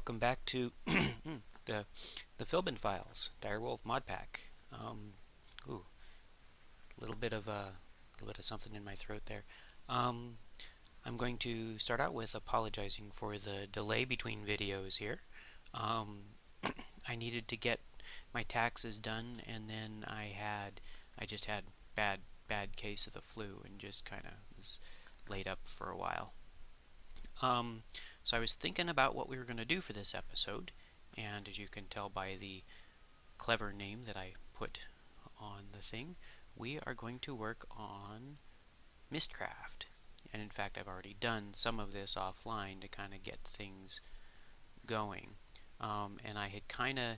welcome back to the Philbin files, DireWolf Modpack. Ooh, little bit of something in my throat there. I'm going to start out with apologizing for the delay between videos here. I needed to get my taxes done, and then I just had bad case of the flu and just kind of was laid up for a while. So I was thinking about what we were going to do for this episode, and as you can tell by the clever name that I put on the thing, we are going to work on Mystcraft. And in fact, I've already done some of this offline to kind of get things going. And I had kind of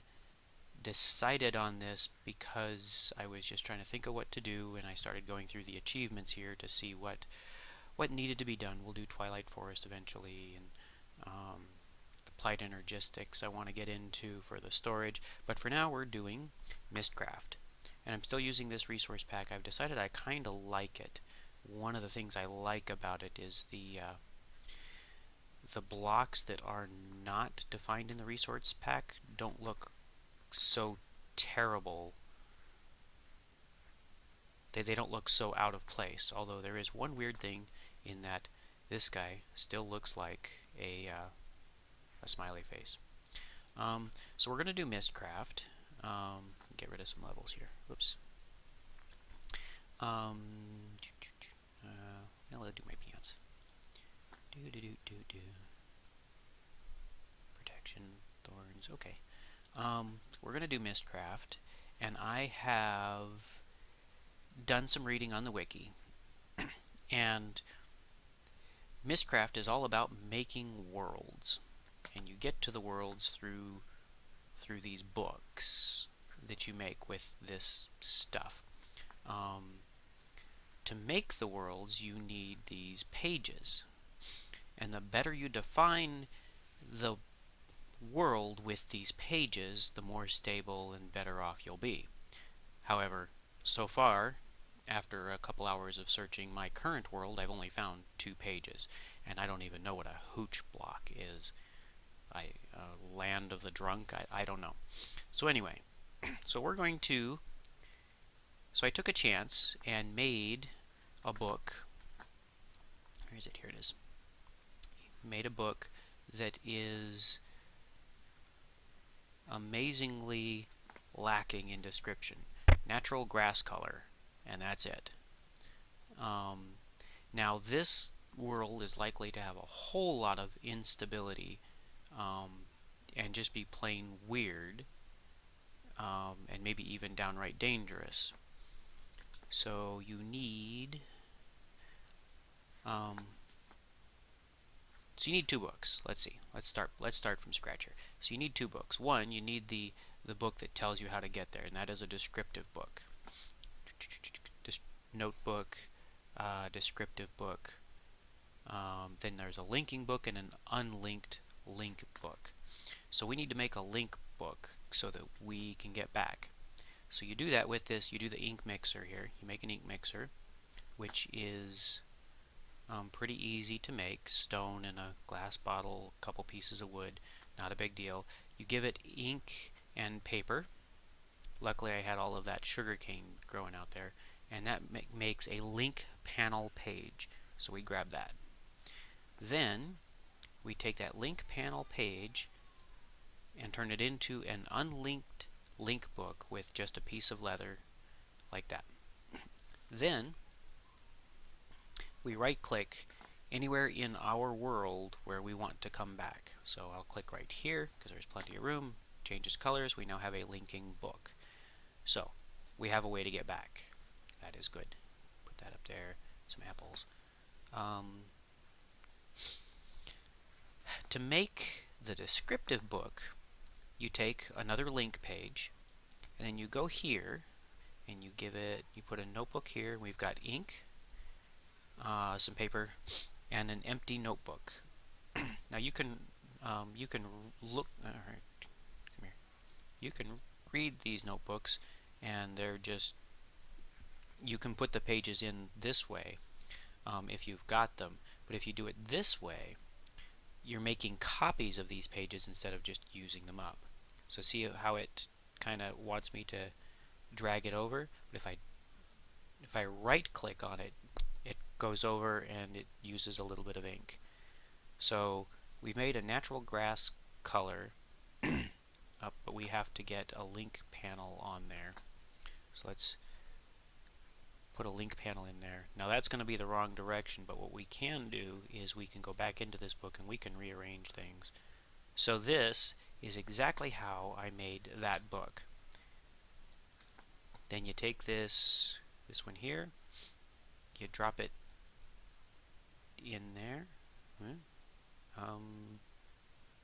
decided on this because I was just trying to think of what to do, and I started going through the achievements here to see what needed to be done. We'll do Twilight Forest eventually, and the Applied Energistics I want to get into for the storage, but for now we're doing Mystcraft. And I'm still using this resource pack. I've decided I kind of like it. One of the things I like about it is the blocks that are not defined in the resource pack don't look so terrible. They don't look so out of place, although there is one weird thing in that this guy still looks like a smiley face. So we're going to do Mystcraft. Get rid of some levels here. Whoops. I'll do my pants. Protection, thorns. Okay. We're going to do Mystcraft, and I have done some reading on the wiki. And Mystcraft is all about making worlds, and you get to the worlds through these books that you make with this stuff. To make the worlds, you need these pages, and the better you define the world with these pages, the more stable and better off you'll be. However, so far, after a couple hours of searching my current world, I've only found 2 pages, and I don't even know what a hooch block is. Land of the drunk? I don't know. So anyway, so I took a chance and made a book. Where is it? Here it is. Made a book that is amazingly lacking in description. Natural grass color, and that's it. Now this world is likely to have a whole lot of instability and just be plain weird, and maybe even downright dangerous. So you need 2 books. Let's see. Let's start from scratch here. So you need 2 books. One, you need the book that tells you how to get there, and that is a descriptive book. Notebook, descriptive book. Then there's a linking book and an unlinked link book. So we need to make a link book so that we can get back. So you do that with this. You do the ink mixer here. You make an ink mixer, which is pretty easy to make. Stone and a glass bottle, a couple pieces of wood, not a big deal. You give it ink and paper. Luckily I had all of that sugarcane growing out there, and that makes a link panel page. So we grab that. Then we take that link panel page and turn it into an unlinked link book with just a piece of leather like that. Then we right click anywhere in our world where we want to come back. So I'll click right here because there's plenty of room. Changes colors. We now have a linking book. So we have a way to get back. That is good. Put that up there. Some apples. To make the descriptive book, you take another link page, and then you go here and you put a notebook here. We've got ink, some paper, and an empty notebook. Now you can look. All right, come here. You can read these notebooks, and they're just. You can put the pages in this way if you've got them. But if you do it this way, you're making copies of these pages instead of just using them up. So see how it kind of wants me to drag it over? But if I right click on it, it goes over and it uses a little bit of ink. So we made a natural grass color up, but we have to get a link panel on there. So let's put a link panel in there. Now that's going to be the wrong direction, but what we can do is we can go back into this book and we can rearrange things. So this is exactly how I made that book. Then you take this one here, you drop it in there,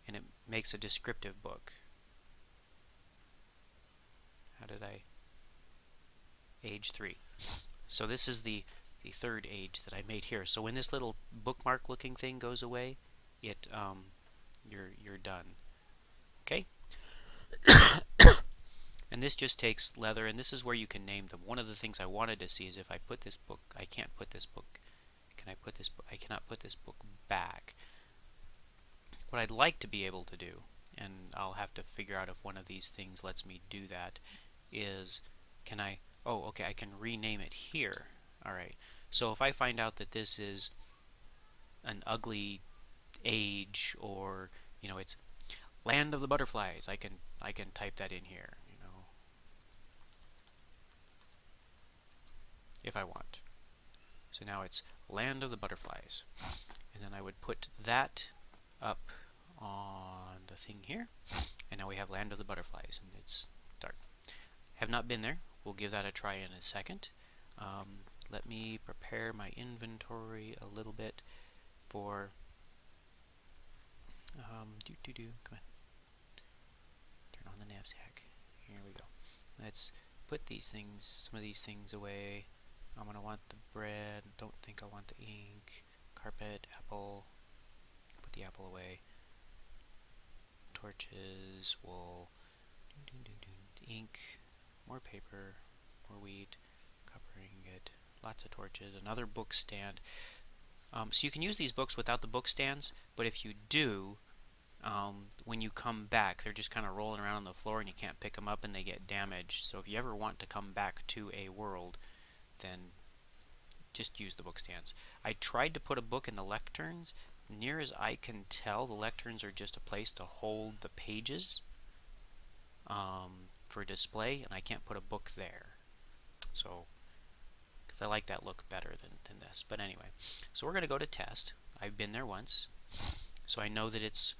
and it makes a descriptive book. How did I? Age 3. So this is the third age that I made here. So when this little bookmark looking thing goes away, it you're done. Okay? And this just takes leather, and this is where you can name them. One of the things I wanted to see is if I put this book, I can't put this book. Can I put this book? I cannot put this book back. What I'd like to be able to do, and I'll have to figure out if one of these things lets me do that, is can I, oh okay, I can rename it here. Alright, so if I find out that this is an ugly age, or you know, it's Land of the Butterflies, I can type that in here, you know, if I want. So now it's Land of the Butterflies, and then I would put that up on the thing here, and now we have Land of the Butterflies, and it's dark. Have not been there. We'll give that a try in a second. Let me prepare my inventory a little bit for come on, turn on the knapsack. Here we go. Let's put these things, some of these things away. I'm gonna want the bread. Don't think I want the ink. Carpet, apple. Put the apple away. Torches, wool, ink, more paper, more wheat, copper ingot, lots of torches, another book stand. So you can use these books without the book stands, but if you do, when you come back, they're just kind of rolling around on the floor and you can't pick them up and they get damaged. So if you ever want to come back to a world, then just use the book stands. I tried to put a book in the lecterns. Near as I can tell, the lecterns are just a place to hold the pages for display, and I can't put a book there. So, because I like that look better than this. But anyway, so we're going to go to test. I've been there once, so I know that it's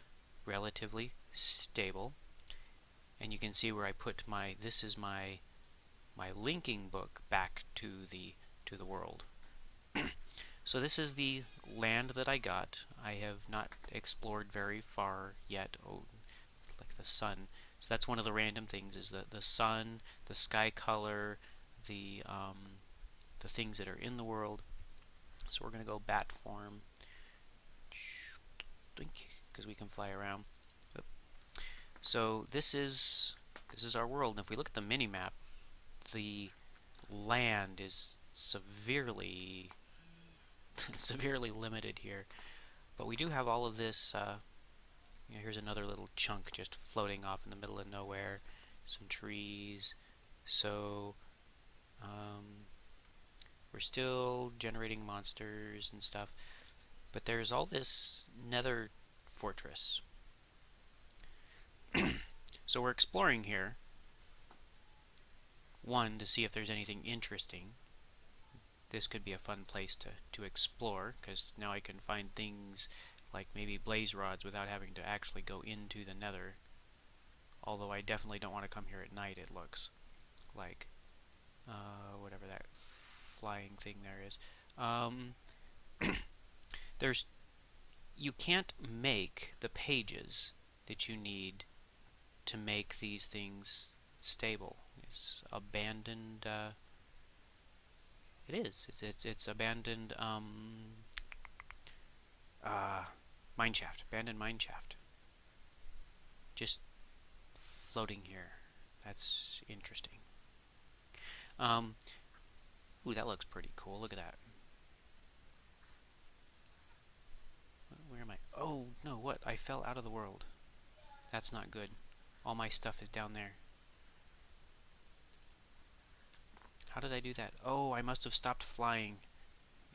relatively stable. And you can see where I put my, this is my linking book back to the world. So this is the land that I got. I have not explored very far yet. Oh, it's like the sun. So that's one of the random things, is the sun, the sky color, the things that are in the world. So we're going to go bat form, because we can fly around. So this is our world, and if we look at the mini map, the land is severely limited here, but we do have all of this. You know, here's another little chunk just floating off in the middle of nowhere. Some trees. So we're still generating monsters and stuff, but there's all this nether fortress. So we're exploring here. One, to see if there's anything interesting. This could be a fun place to explore, because now I can find things like maybe blaze rods without having to actually go into the nether. Although I definitely don't want to come here at night, it looks like. Whatever that flying thing there is. You can't make the pages that you need to make these things stable. It's abandoned. It is. It's abandoned mineshaft. Abandoned mineshaft. Just floating here. That's interesting. Ooh, that looks pretty cool. Look at that. Where Where am I? Oh, no, what? I fell out of the world. That's not good. All my stuff is down there. How did I do that? Oh, I must have stopped flying.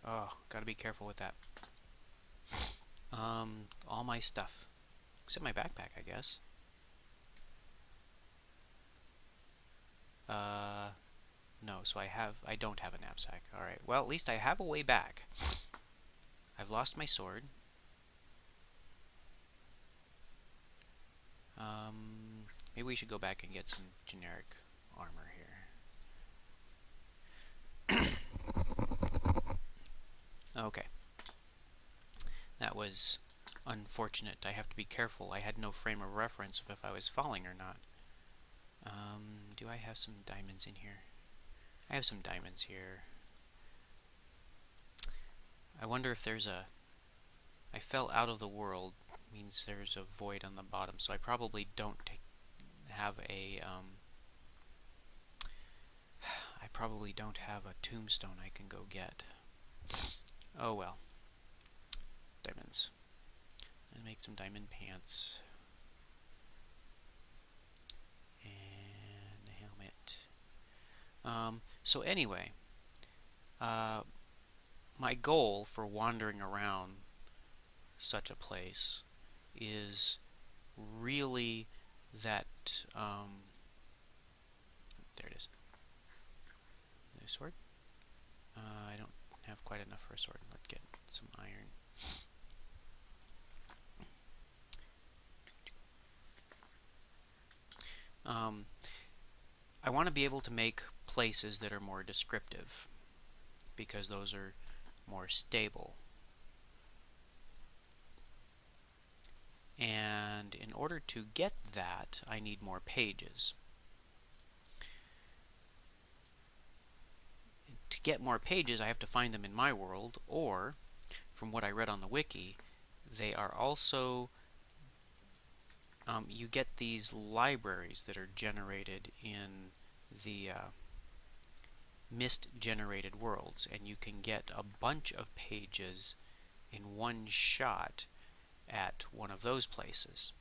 Oh, gotta be careful with that. All my stuff. Except my backpack, I guess. No, so I don't have a knapsack. Alright, well, at least I have a way back. I've lost my sword. Maybe we should go back and get some generic armor here. Okay. That was unfortunate. I have to be careful. I had no frame of reference of if I was falling or not. Do I have some diamonds in here? I have some diamonds here. I wonder if there's a... I fell out of the world. Means there's a void on the bottom, so I probably don't have a... I probably don't have a tombstone I can go get. Oh well. Diamonds. And make some diamond pants. And a helmet. So anyway, my goal for wandering around such a place is really that, there it is. New sword. I don't have quite enough for a sword. Let's get some iron. I want to be able to make places that are more descriptive, because those are more stable. And in order to get that, I need more pages. To get more pages, I have to find them in my world, or, from what I read on the wiki, they are also... you get these libraries that are generated in the Myst-generated worlds, and you can get a bunch of pages in one shot at one of those places.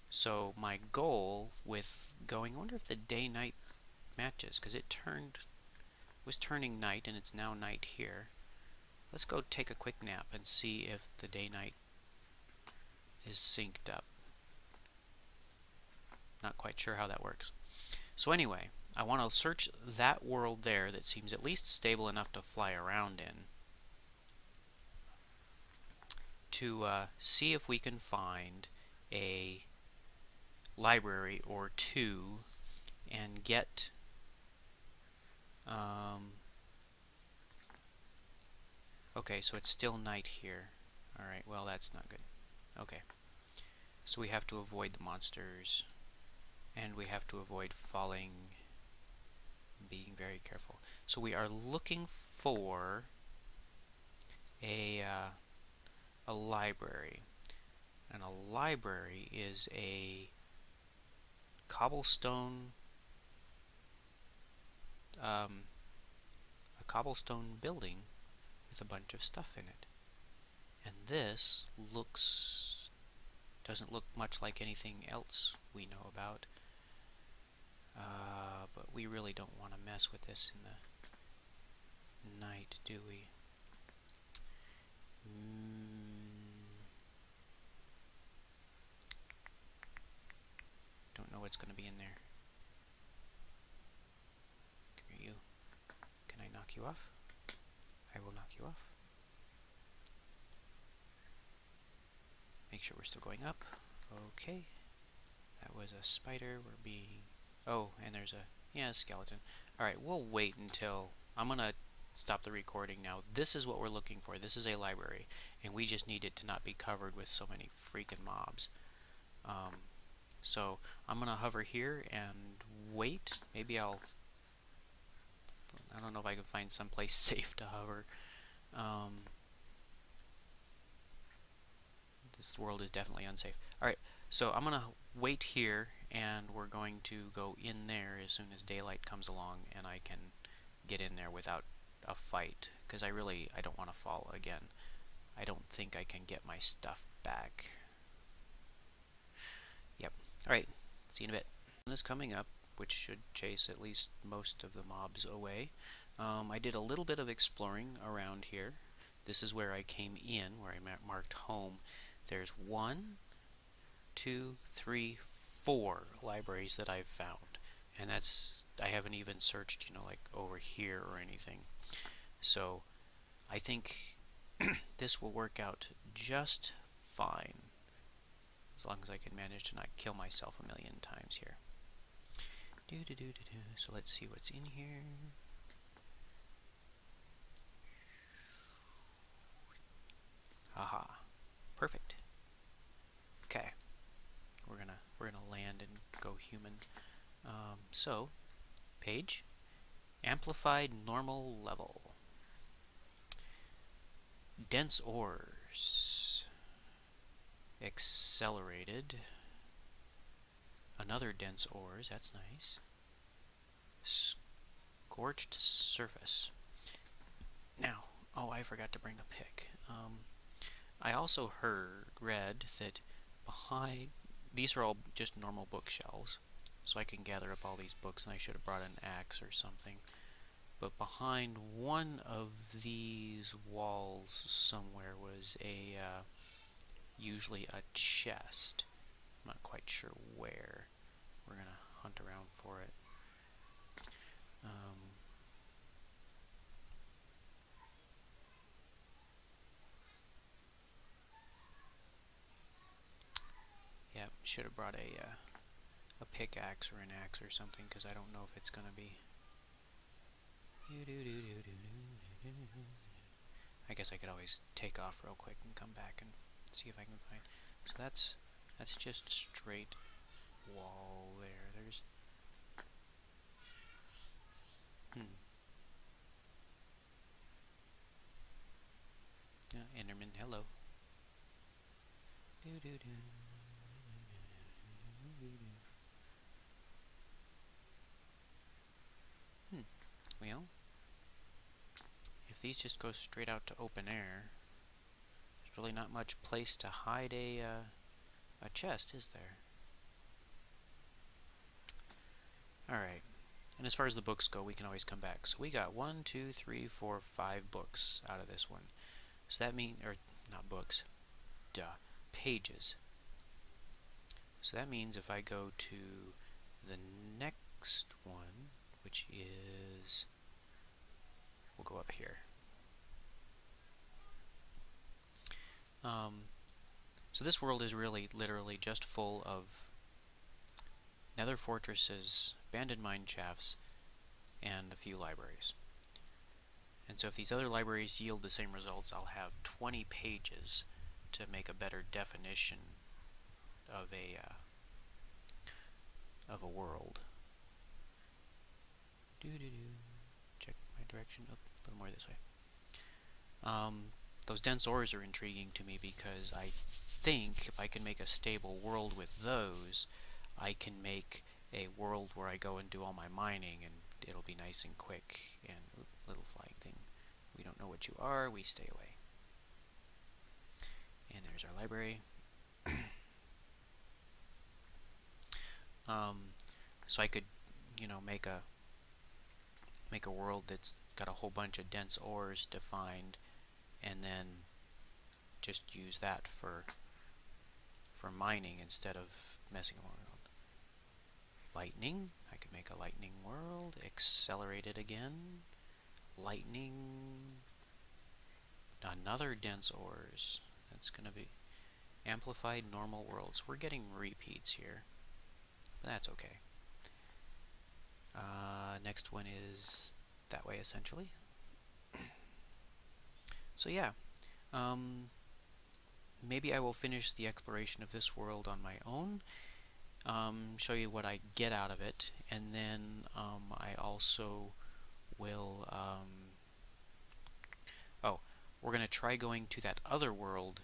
So my goal with going, I wonder if the day-night matches, because it was turning night and it's now night here. Let's go take a quick nap and see if the day-night is synced up. Not quite sure how that works. So anyway, I want to search that world there that seems at least stable enough to fly around in, to see if we can find a library or two and get okay, so it's still night here. Alright, well that's not good. Okay, so we have to avoid the monsters, and we have to avoid falling, being very careful. So we are looking for a library, and a library is a cobblestone building with a bunch of stuff in it. And this doesn't look much like anything else we know about. But we really don't want to mess with this in the night, do we? Don't know what's going to be in there. Come here, you. Can I knock you off? I will knock you off. Make sure we're still going up. Okay. That was a spider. We're being... Oh, and there's a skeleton. Alright, we'll wait until... I'm going to stop the recording now. This is what we're looking for. This is a library, and we just need it to not be covered with so many freaking mobs. So I'm going to hover here and wait. Maybe I don't know if I can find someplace safe to hover. This world is definitely unsafe. Alright, so I'm going to wait here, and we're going to go in there as soon as daylight comes along and I can get in there without a fight, because I don't want to fall again. I don't think I can get my stuff back. Yep. Alright, see you in a bit. One is coming up, which should chase at least most of the mobs away. I did a little bit of exploring around here. This is where I came in, where I marked home. There's 1, 2, 3, 4 libraries that I've found. And that's, I haven't even searched, you know, like over here or anything. So I think this will work out just fine, as long as I can manage to not kill myself a million times here. So let's see what's in here. Haha, perfect. Okay, we're gonna land and go human. So page, amplified normal level, dense ores, accelerated, another dense ores, that's nice, scorched surface. Now, oh, I forgot to bring a pick. I also read that behind, these are all just normal bookshelves, so I can gather up all these books, and I should have brought an axe or something. But behind one of these walls somewhere was a, usually a chest. I'm not quite sure where. We're gonna hunt around for it. Yeah, should have brought a pickaxe or an axe or something, because I don't know if it's gonna be. I guess I could always take off real quick and come back and see if I can find. So that's just straight wall there. There's Enderman, hello. Well, if these just go straight out to open air, there's really not much place to hide a chest, is there? Alright, and as far as the books go, we can always come back. So we got 1, 2, 3, 4, 5 books out of this one. So that means, or not books, duh, pages. So that means if I go to the next one, which is, we'll go up here. So this world is really literally just full of nether fortresses, abandoned mine shafts, and a few libraries. And so if these other libraries yield the same results, I'll have 20 pages to make a better definition of a world. Check my direction. Oh, a little more this way. Those dense ores are intriguing to me because I think if I can make a stable world with those, I can make a world where I go and do all my mining, and it'll be nice and quick. And little flying thing. We don't know what you are, we stay away. And there's our library. So I could, you know, make a world that's got a whole bunch of dense ores defined, and then just use that for mining instead of messing around. Lightning, I could make a lightning world, accelerate it again, lightning, another dense ores, that's going to be amplified normal worlds. We're getting repeats here, but that's okay. Next one is that way essentially. So yeah, maybe I will finish the exploration of this world on my own, show you what I get out of it, and then I also will, oh, we're going to try going to that other world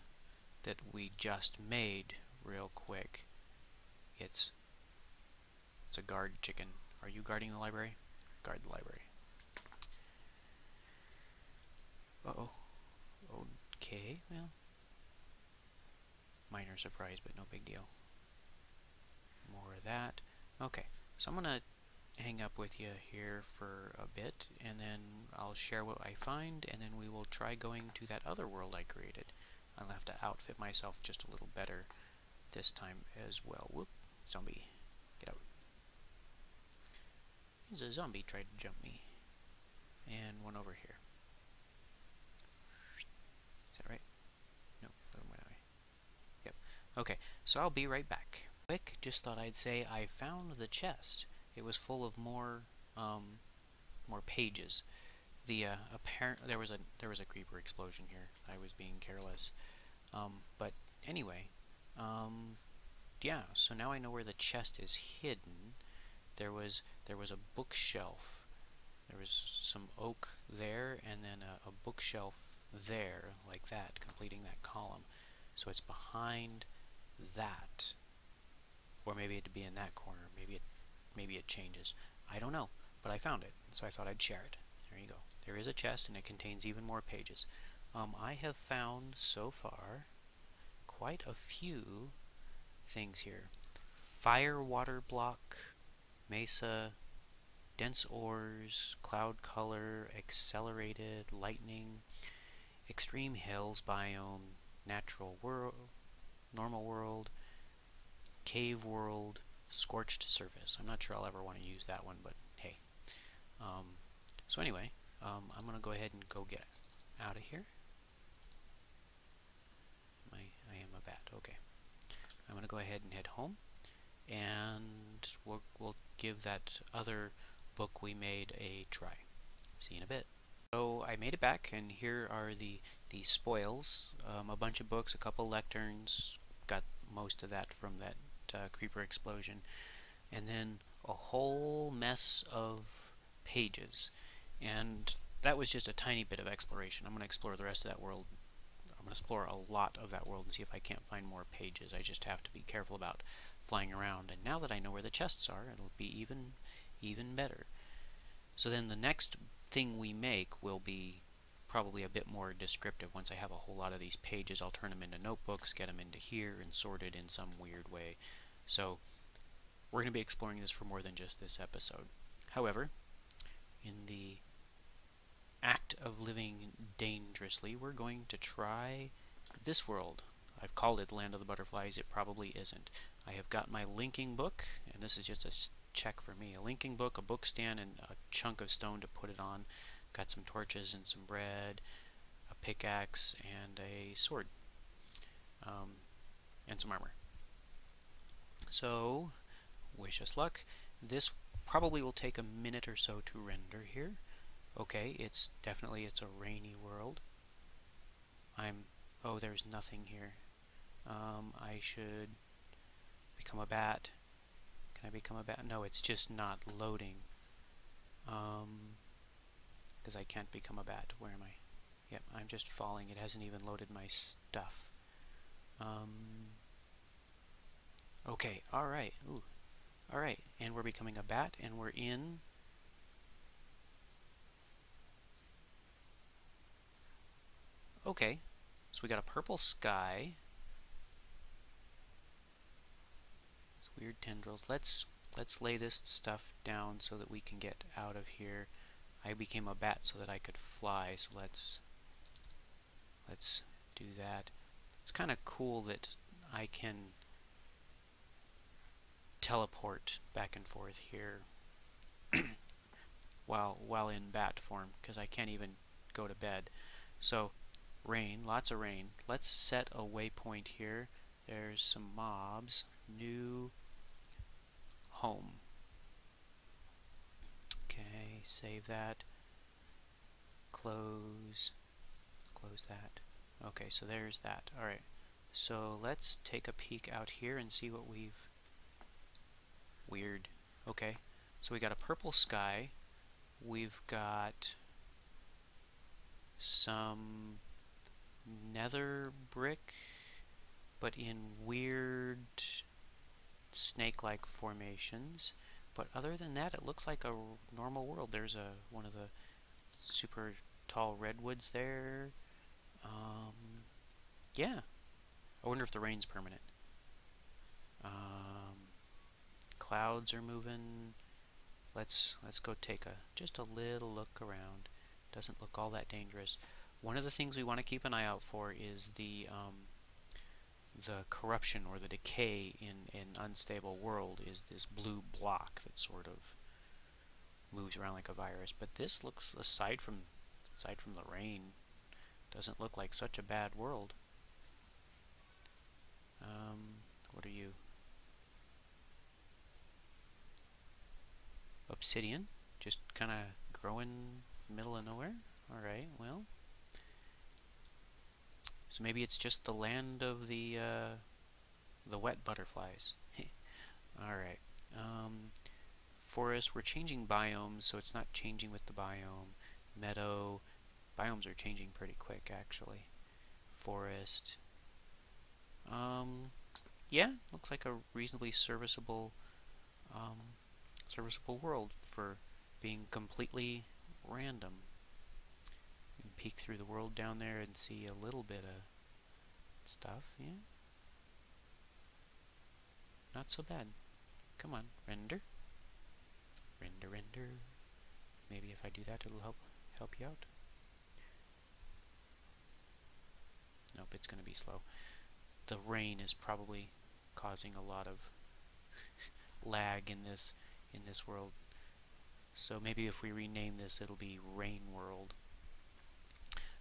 that we just made real quick. It's a guard chicken. Are you guarding the library? Guard the library. Uh-oh. Okay, well, minor surprise, but no big deal. More of that. Okay, so I'm gonna hang up with you here for a bit, and then I'll share what I find, and then we will try going to that other world I created. I'll have to outfit myself just a little better this time as well. Whoop, zombie, get out. There's a zombie tried to jump me. And one over here. Is that right? No, that went away. Yep. Okay, so I'll be right back. Quick, just thought I'd say I found the chest. It was full of more pages. The apparent there was a creeper explosion here. I was being careless. But anyway, yeah. So now I know where the chest is hidden. There was a bookshelf. There was some oak there, and then a bookshelf there, like that, completing that column. So it's behind that, or maybe it'd be in that corner. Maybe it changes. I don't know, but I found it, so I thought I'd share it. There you go. There is a chest, and it contains even more pages. I have found so far quite a few things here. Fire water block, mesa, dense ores, cloud color, accelerated, lightning, extreme hills biome, natural world, normal world, cave world, scorched surface. I'm not sure I'll ever want to use that one, but hey. So anyway, I'm going to go ahead and go get out of here. I am a bat, okay. I'm going to go ahead and head home, and we'll give that other book we made a try. See you in a bit. So I made it back, and here are the spoils. A bunch of books, a couple lecterns, got most of that from that creeper explosion, and then a whole mess of pages. And that was just a tiny bit of exploration. I'm going to explore the rest of that world. I'm going to explore a lot of that world and see if I can't find more pages. I just have to be careful about flying around. And now that I know where the chests are, it'll be even better. So then the next thing we make will be probably a bit more descriptive. Once I have a whole lot of these pages, I'll turn them into notebooks, get them into here, and sort it in some weird way. So we're going to be exploring this for more than just this episode. However, in the act of living dangerously, we're going to try this world. I've called it Land of the Butterflies. It probably isn't. I have got my linking book, and this is just a check for me. A linking book, a book stand, and a chunk of stone to put it on. Got some torches and some bread, a pickaxe, and a sword, and some armor. So, wish us luck. This probably will take a minute or so to render here. Okay, it's a rainy world. Oh, there's nothing here. I should become a bat. Can I become a bat? No, it's just not loading. Because I can't become a bat. Where am I? Yep, I'm just falling. It hasn't even loaded my stuff. Okay, alright. Ooh. Alright, and we're becoming a bat, and we're in... Okay, so we got a purple sky. It's weird tendrils. Let's lay this stuff down so that we can get out of here. I became a bat so that I could fly, so let's do that. It's kind of cool that I can teleport back and forth here while in bat form, because I can't even go to bed. So rain, lots of rain. Let's set a waypoint here. There's some mobs. New home. Okay, save that. Close that. Okay, so there's that. Alright, so let's take a peek out here and see what we've... Weird. Okay, so we got a purple sky. We've got some nether brick, but in weird snake-like formations. But other than that, it looks like a normal world. There's one of the super tall redwoods there. Yeah. I wonder if the rain's permanent. Clouds are moving. Let's go take just a little look around. Doesn't look all that dangerous. One of the things we want to keep an eye out for is the corruption or the decay in an unstable world is this blue block that sort of moves around like a virus. But this looks, aside from the rain, doesn't look like such a bad world. What are you? Obsidian, just kind of growing middle of nowhere. All right, well, so maybe it's just the land of the wet butterflies. All right. Forest, we're changing biomes, so it's not changing with the biome. Meadow, biomes are changing pretty quick, actually. Forest. Yeah, looks like a reasonably serviceable world for being completely random. You can peek through the world down there and see a little bit of stuff, yeah. Not so bad. Come on, render. Render. Maybe if I do that, it'll help you out. Nope, it's going to be slow. The rain is probably causing a lot of lag in this world. So maybe if we rename this, it'll be Rain World.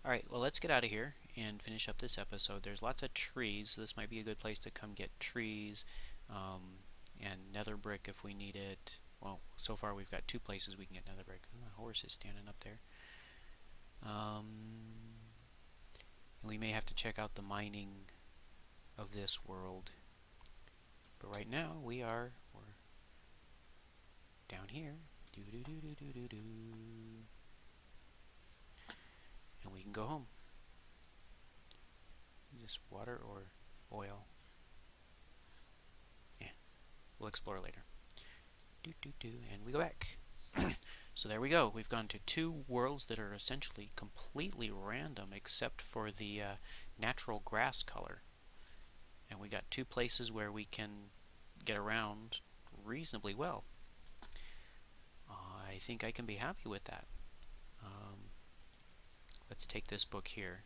Alright, well, let's get out of here and finish up this episode. There's lots of trees, so this might be a good place to come get trees and nether brick if we need it. Well, so far we've got 2 places we can get nether brick. Oh, my horse is standing up there. And we may have to check out the mining of this world. But right now we're down here. And we can go home. Is this water or oil? Yeah, we'll explore later. And we go back. So there we go. We've gone to 2 worlds that are essentially completely random except for the natural grass color. And we got 2 places where we can get around reasonably well. I think I can be happy with that. Let's take this book here.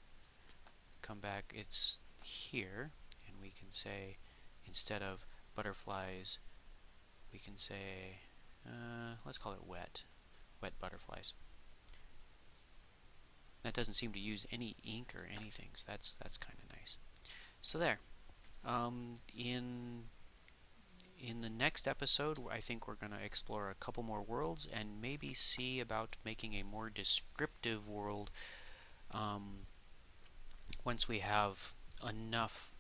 Come back, it's here, and we can say, instead of butterflies, we can say, let's call it wet butterflies. That doesn't seem to use any ink or anything, so that's kind of nice. So there. In the next episode, I think we're going to explore a couple more worlds and maybe see about making a more descriptive world once we have enough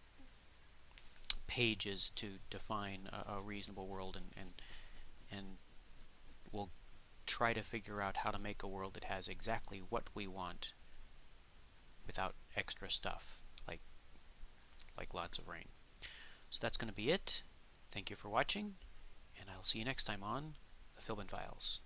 pages to define a reasonable world, and we'll try to figure out how to make a world that has exactly what we want without extra stuff, like lots of rain. So that's going to be it. Thank you for watching, and I'll see you next time on the Philbin Files.